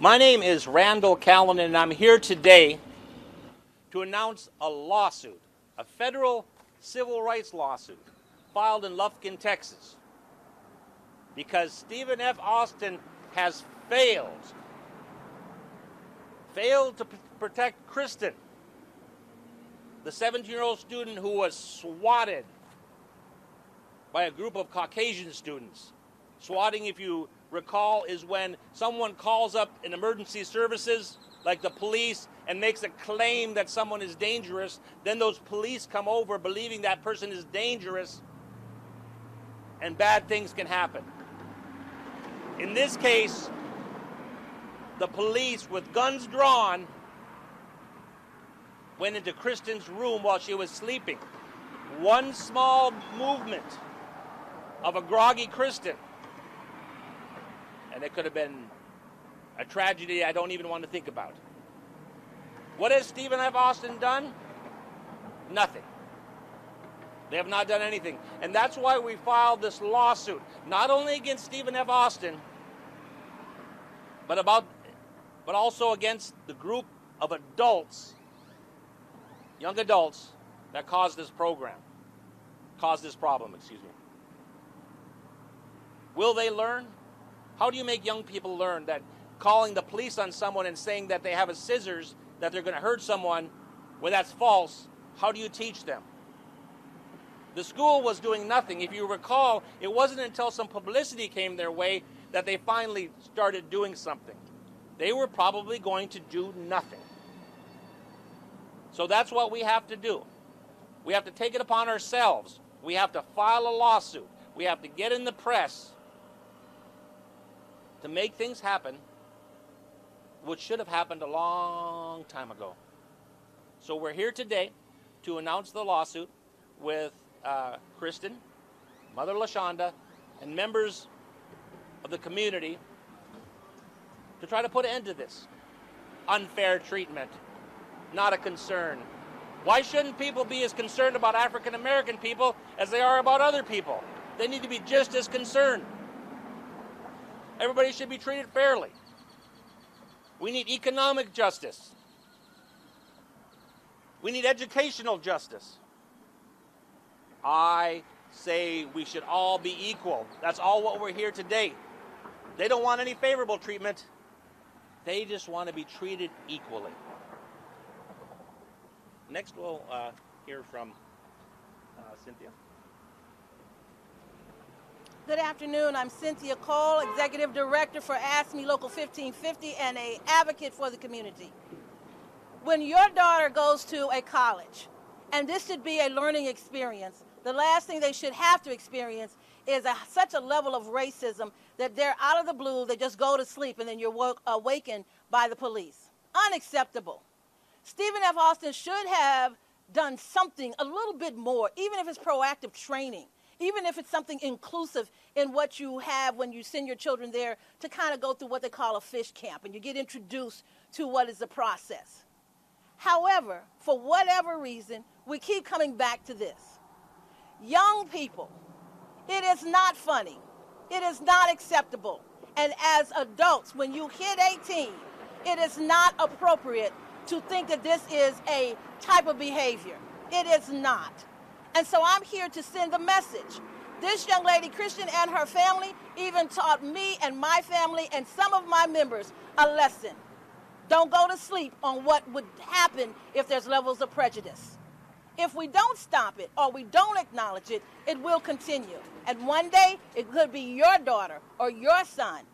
My name is Randall Callan, and I'm here today to announce a lawsuit, a federal civil rights lawsuit filed in Lufkin, Texas, because Stephen F. Austin has failed to protect Kristen, the 17-year-old student who was swatted by a group of Caucasian students. Swatting, if you recall, is when someone calls up an emergency services, like the police, and makes a claim that someone is dangerous. Then those police come over believing that person is dangerous, and bad things can happen. In this case, the police, with guns drawn, went into Kristen's room while she was sleeping. One small movement of a groggy Kristen, and it could have been a tragedy I don't even want to think about. What has Stephen F. Austin done? Nothing. They have not done anything. And that's why we filed this lawsuit, not only against Stephen F. Austin, but also against the group of adults, young adults, that caused this problem, excuse me. Will they learn? How do you make young people learn that calling the police on someone and saying that they have a scissors, that they're going to hurt someone, when that's false? How do you teach them? The school was doing nothing. If you recall, it wasn't until some publicity came their way that they finally started doing something. They were probably going to do nothing. So that's what we have to do. We have to take it upon ourselves. We have to file a lawsuit. We have to get in the press to make things happen, which should have happened a long time ago. So we're here today to announce the lawsuit with Kristen, Mother LaShonda, and members of the community to try to put an end to this unfair treatment. Not a concern. Why shouldn't people be as concerned about African American people as they are about other people? They need to be just as concerned. Everybody should be treated fairly. We need economic justice. We need educational justice. I say we should all be equal. That's all what we're here today. They don't want any favorable treatment. They just want to be treated equally. Next, we'll hear from Cynthia. Good afternoon. I'm Cynthia Cole, Executive Director for Ask Me Local 1550 and an advocate for the community. When your daughter goes to a college, and this should be a learning experience, the last thing they should have to experience is such a level of racism that they're out of the blue, they just go to sleep, and then you're awakened by the police. Unacceptable. Stephen F. Austin should have done something a little bit more, even if it's proactive training, even if it's something inclusive in what you have when you send your children there to kind of go through what they call a fish camp, and you get introduced to what is the process. However, for whatever reason, we keep coming back to this. Young people, it is not funny. It is not acceptable. And as adults, when you hit 18, it is not appropriate to think that this is a type of behavior. It is not. And so I'm here to send the message. This young lady, Kristen, and her family even taught me and my family and some of my members a lesson. Don't go to sleep on what would happen if there's levels of prejudice. If we don't stop it or we don't acknowledge it, it will continue. And one day, it could be your daughter or your son.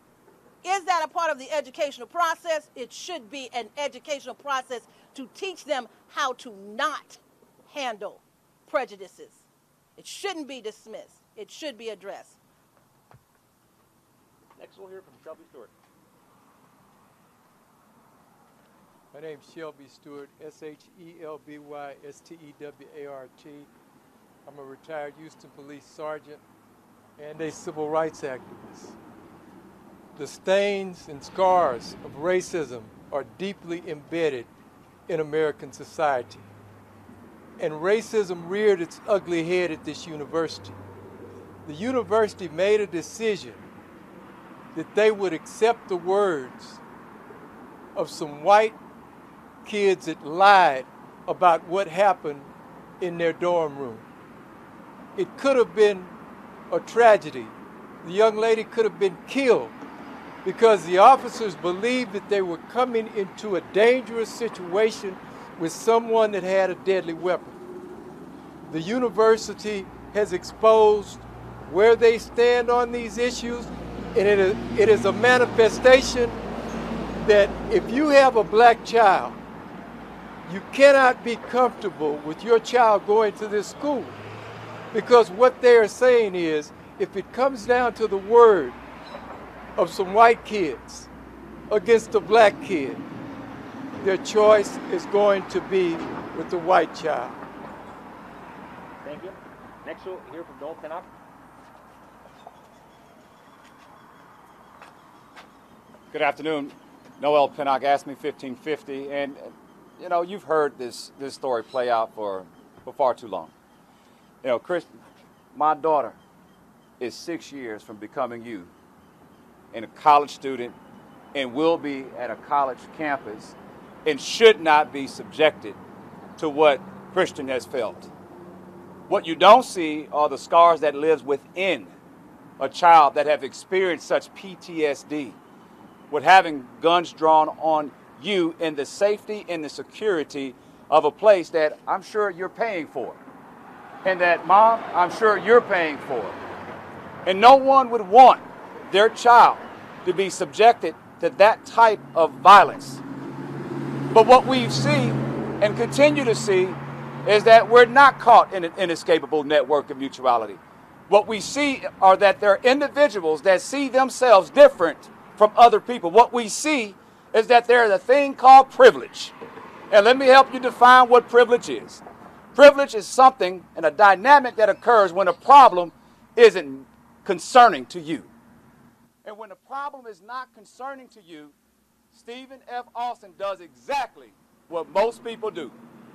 Is that a part of the educational process? It should be an educational process to teach them how to not handle prejudices. It shouldn't be dismissed. It should be addressed. Next, we'll hear from Shelby Stewart. My name is Shelby Stewart, S-H-E-L-B-Y-S-T-E-W-A-R-T. I'm a retired Houston Police Sergeant and a civil rights activist. The stains and scars of racism are deeply embedded in American society. And racism reared its ugly head at this university. The university made a decision that they would accept the words of some white kids that lied about what happened in their dorm room. It could have been a tragedy. The young lady could have been killed because the officers believed that they were coming into a dangerous situation with someone that had a deadly weapon. The university has exposed where they stand on these issues, and it is a manifestation that if you have a black child, you cannot be comfortable with your child going to this school, because what they are saying is, if it comes down to the word of some white kids against a black kid, their choice is going to be with the white child. Thank you. Next we'll hear from Noel Pinnock. Good afternoon. Noel Pinnock, Ask Me 1550, and you know, you've heard this story play out for far too long. You know, Chris, my daughter is 6 years from becoming you, and a college student, and will be at a college campus, and should not be subjected to what Christian has felt. What you don't see are the scars that lives within a child that have experienced such PTSD, with having guns drawn on you in the safety and the security of a place that I'm sure you're paying for, and that, Mom, I'm sure you're paying for. And no one would want their child to be subjected to that type of violence. But what we see and continue to see is that we're not caught in an inescapable network of mutuality. What we see are that there are individuals that see themselves different from other people. What we see is that there is a thing called privilege. And let me help you define what privilege is. Privilege is something and a dynamic that occurs when a problem isn't concerning to you. And when the problem is not concerning to you, Stephen F. Austin does exactly what most people do,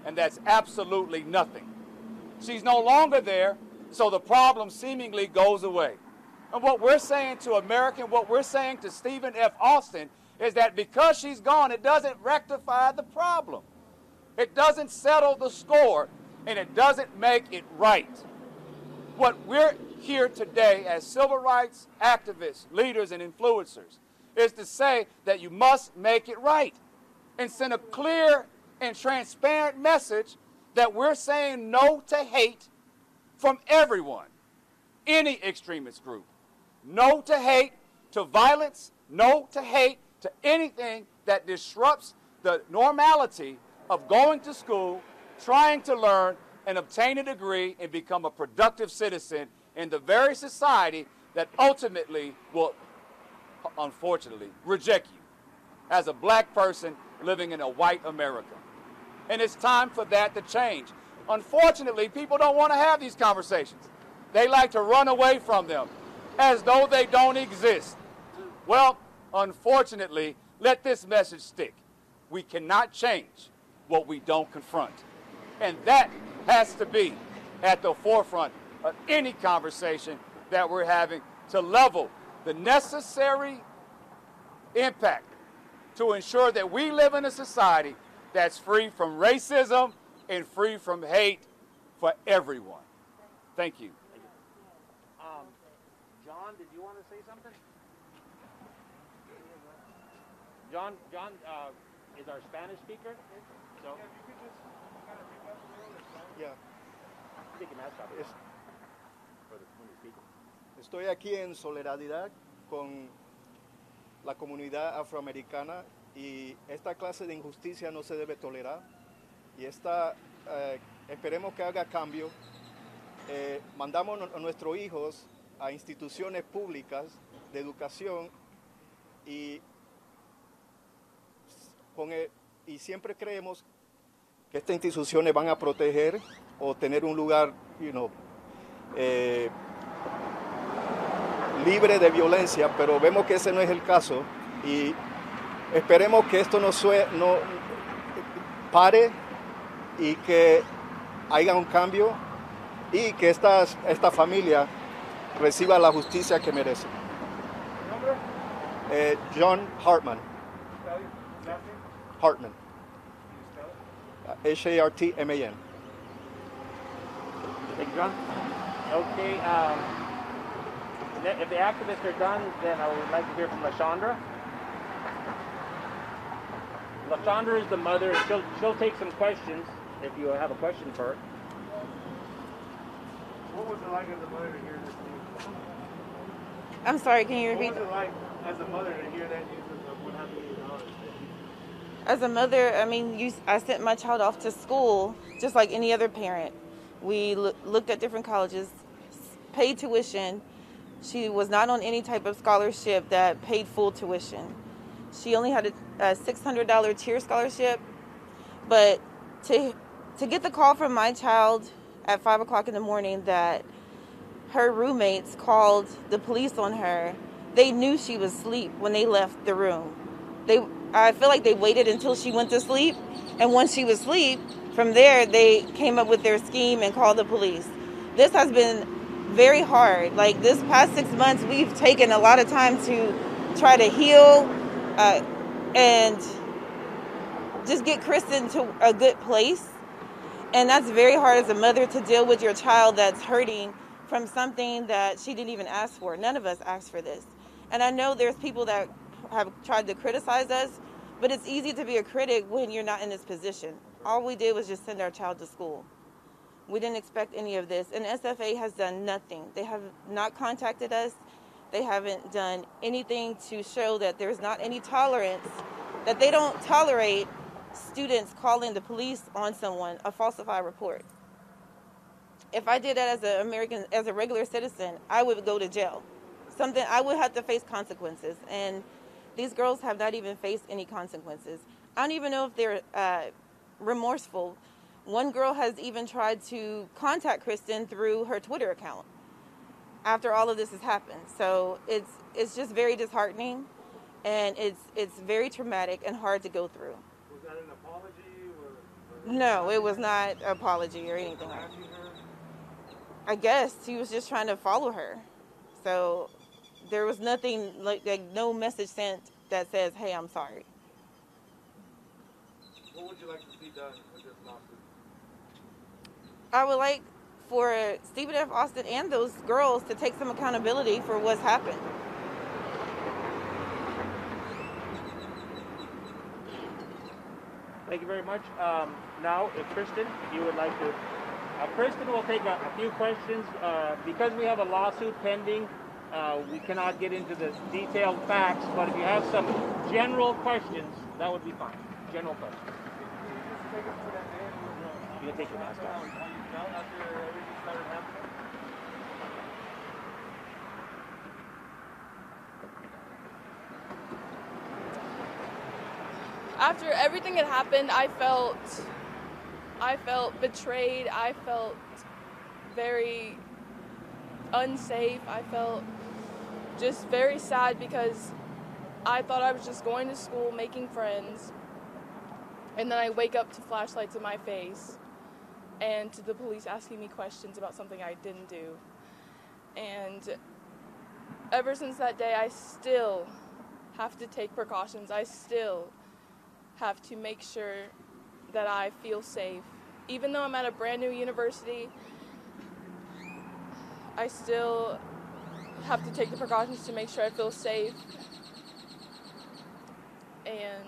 and that's absolutely nothing. She's no longer there, so the problem seemingly goes away. And what we're saying to America, what we're saying to Stephen F. Austin, is that because she's gone, it doesn't rectify the problem. It doesn't settle the score, and it doesn't make it right. What we're here today as civil rights activists, leaders, and influencers is to say that you must make it right and send a clear and transparent message that we're saying no to hate from everyone, any extremist group. No to hate, to violence, no to hate, to anything that disrupts the normality of going to school, trying to learn and obtain a degree and become a productive citizen in the very society that ultimately will, unfortunately, reject you as a black person living in a white America. And it's time for that to change. Unfortunately, people don't want to have these conversations. They like to run away from them as though they don't exist. Well, unfortunately, let this message stick. We cannot change what we don't confront. And that has to be at the forefront of any conversation that we're having to level the necessary impact to ensure that we live in a society that's free from racism and free from hate for everyone. Thank you. John, did you want to say something? John is our Spanish speaker. So, Yeah. take your mask off. Es- For the when you speak. Estoy aquí en solidaridad con la comunidad afroamericana y esta clase de injusticia no se debe tolerar y esperemos que haga cambio. Mandamos a nuestros hijos a instituciones públicas de educación y siempre creemos que estas instituciones van a proteger o tener un lugar, libre de violencia, pero vemos que ese no es el caso y esperemos que esto no pare y que haya un cambio y que esta familia reciba la justicia que merece. John Hartman. Hartman. Hartman. Thank you, John. Okay, if the activists are done, then I would like to hear from LaShondra. LaShondra is the mother, and she'll take some questions if you have a question for her. What was it like as a mother to hear this news? I'm sorry, can you repeat? What was it like as a mother to hear that news of what happened to your daughter? As a mother, I mean, I sent my child off to school just like any other parent. We looked at different colleges, paid tuition. She was not on any type of scholarship that paid full tuition. She only had a $600 tier scholarship, but to get the call from my child at 5 o'clock in the morning that her roommates called the police on her, they knew she was asleep when they left the room. I feel like they waited until she went to sleep, and once she was asleep, from there they came up with their scheme and called the police. This has been very hard. Like this past 6 months, we've taken a lot of time to try to heal and just get Kristen to a good place. And that's very hard as a mother to deal with your child that's hurting from something that she didn't even ask for. None of us asked for this. And I know there's people that have tried to criticize us, but it's easy to be a critic when you're not in this position. All we did was just send our child to school. We didn't expect any of this. And SFA has done nothing. They have not contacted us. They haven't done anything to show that there's not any tolerance, that they don't tolerate students calling the police on someone, a falsified report. If I did that as a regular citizen, I would go to jail. I would have to face consequences. And these girls have not even faced any consequences. I don't even know if they're remorseful. One girl has even tried to contact Kristen through her Twitter account after all of this has happened. So it's just very disheartening, and it's very traumatic and hard to go through. Was that an apology? Or No, it was not an apology or anything like that. I guess he was just trying to follow her. So there was nothing, like no message sent that says, hey, I'm sorry. What would you like to see done with this lawsuit? I would like for Stephen F. Austin and those girls to take some accountability for what's happened. Thank you very much. Now, if Kristen, you would like to... Kristen will take a few questions. Because we have a lawsuit pending, we cannot get into the detailed facts, but if you have some general questions, that would be fine. General questions. You can take your mask off. After everything started happening? After everything had happened, I felt betrayed. I felt very unsafe. I felt just very sad because I thought I was just going to school, making friends, and then I wake up to flashlights in my face and to the police asking me questions about something I didn't do. And ever since that day, I still have to take precautions. I still have to make sure that I feel safe. Even though I'm at a brand new university, I still have to take the precautions to make sure I feel safe. And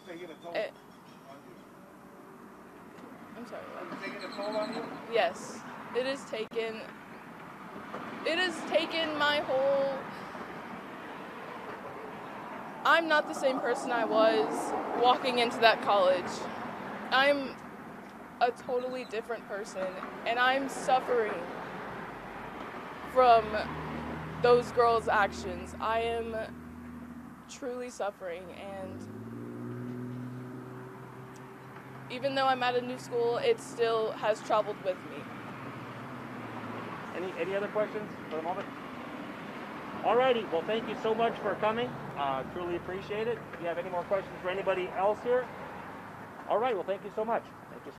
Taking a toll I'm sorry. on you? Taking a toll on you? Yes, it has taken my whole... I'm not the same person I was walking into that college. I'm a totally different person, and I'm suffering from those girls' actions. I am truly suffering, and even though I'm at a new school, it still has traveled with me. Any other questions for the moment? Alrighty, well, thank you so much for coming. Truly appreciate it. If you have any more questions for anybody else here, all right, well, thank you so much. Thank you.